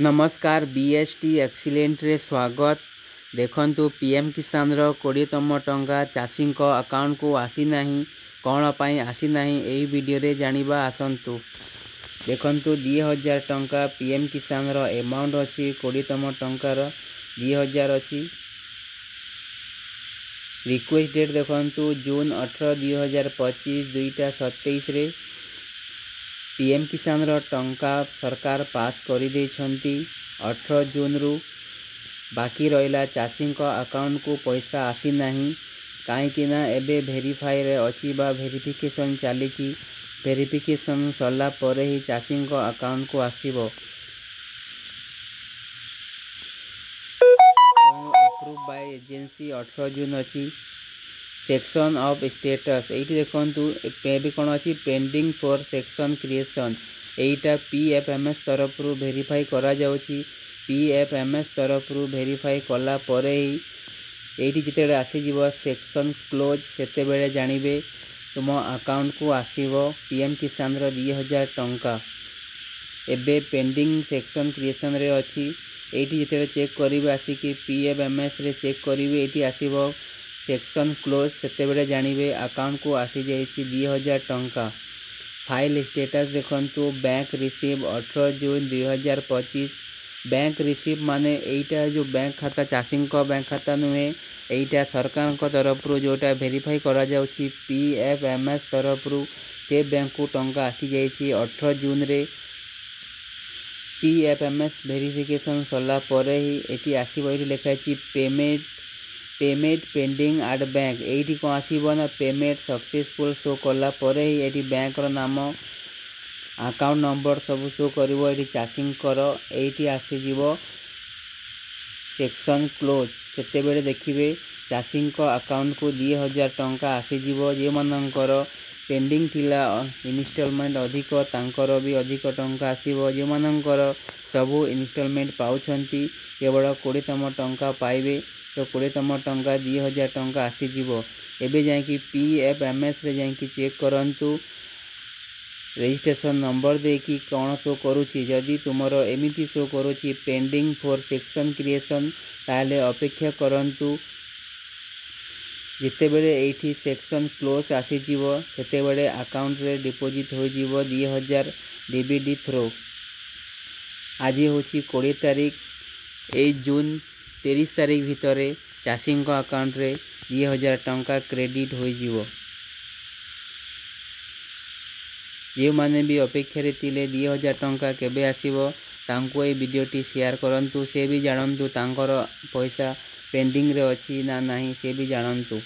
नमस्कार BST excellent रे स्वागत। देखंतु पीएम किसान रो 20तम टंका चाषी अकाउंट को आसी नाही, कौन पाई आसी नाही एही वीडियो रे जानिबा आसंतु। देखंतु 2000 टंका पीएम किसान रो अमाउंट अछि 20तम टंकार 2000 अछि। रिक्वेस्ट डेट देखंतु जून 18 2025 2:27 रे पीएम किसान रो टंका सरकार पास करि देछंती 18 जून रु। बाकी रहिला चाषी अकाउंट को पैसा आसी नाही काहेकि ना एबे वेरीफाई रे अछि बा वेरिफिकेशन चलीची। वेरिफिकेशन सरला परे ही चाषी अकाउंट को आसीबो। अप्रूव बाय एजेंसी 18 जून अछि। सेक्शन ऑफ स्टेटस एटी देखंतु भी कौन अच्छी pending for section creation Etah PFMS तरफ रु वेरीफाई करा जाउची। पीएफएमएस तरफ रु वेरीफाई कला परे ही एटी जिते आसी जीवो सेक्शन क्लोज सेते बेले जानिबे तुम अकाउंट को आसीबो पीएम किसान रो 2000 टंका। एबे पेंडिंग सेक्शन क्रिएशन रे अछि। एटी जिते चेक करिवे आसिकी पीएफएमएस रे चेक करिवे एटी आसीबो सेक्शन क्लोज सेते बेले जानिबे अकाउंट को आसी जाइछि 2000 टंका। फाइल स्टेटस देखंतु बैंक रिसीव 18 जून 2025। बैंक रिसीव माने एटा जो बैंक खाता चाषी को बैंक खाता नुहे एटा सरकार को तरफ रु जोटा वेरीफाई करा जाउछि पीएफएमएस तरफ रु से बैंक को टंका आसी जाइछि 18 जून रे। पीएफएमएस वेरिफिकेशन सरला परे ही एटी आसीबो। एटी लिखाइछि पेमेंट पेंडिंग एट बैंक एटी कौन आसीबो ना पेमेंट सक्सेसफुल शो कला परे ही एटी बैंक रो नाम अकाउंट नंबर सब शो करिवो। एटी चाषी एटी आसी जीवो सेक्शन क्लोज केते बेले देखिबे चाषी अकाउंट को 2000 टंका आसी जीवो। जे मानकर पेंडिंग थिला इनस्टॉलमेंट अधिक तांकर भी अधिक टंका आसीबो। जे मानकर सबु इनस्टॉलमेंट पाउछंती केवल 20तम टंका पाइबे तो 20तम टंका 2000 टंका आसी जीवो। एबे जायकि पीएफएमएस रे जायकि चेक करंतु रजिस्ट्रेशन नंबर देकी कौन शो करूची। जदि तुमर एमिति शो करूची पेंडिंग फॉर सेक्शन क्रिएशन ताले अपेक्षा करंतु जिते बेले एठी सेक्शन क्लोज आसी जीवो सेते बेले अकाउंट रे डिपॉजिट हो जीवो 2000 डीबीडी थ्रो। आज होची 20 तारीख 1 जून 30 तारीख भितर चाषी अकाउंट रे 2000 टंका क्रेडिट हो जीवो। जे माने भी अपेक्षा रे तिले 2000 टंका केबे आसीबो तांको ए वीडियोटी शेयर करंतु से भी जानंतु तांकर पैसा पेंडिंग रे अछि ना नाही से भी जानंतु।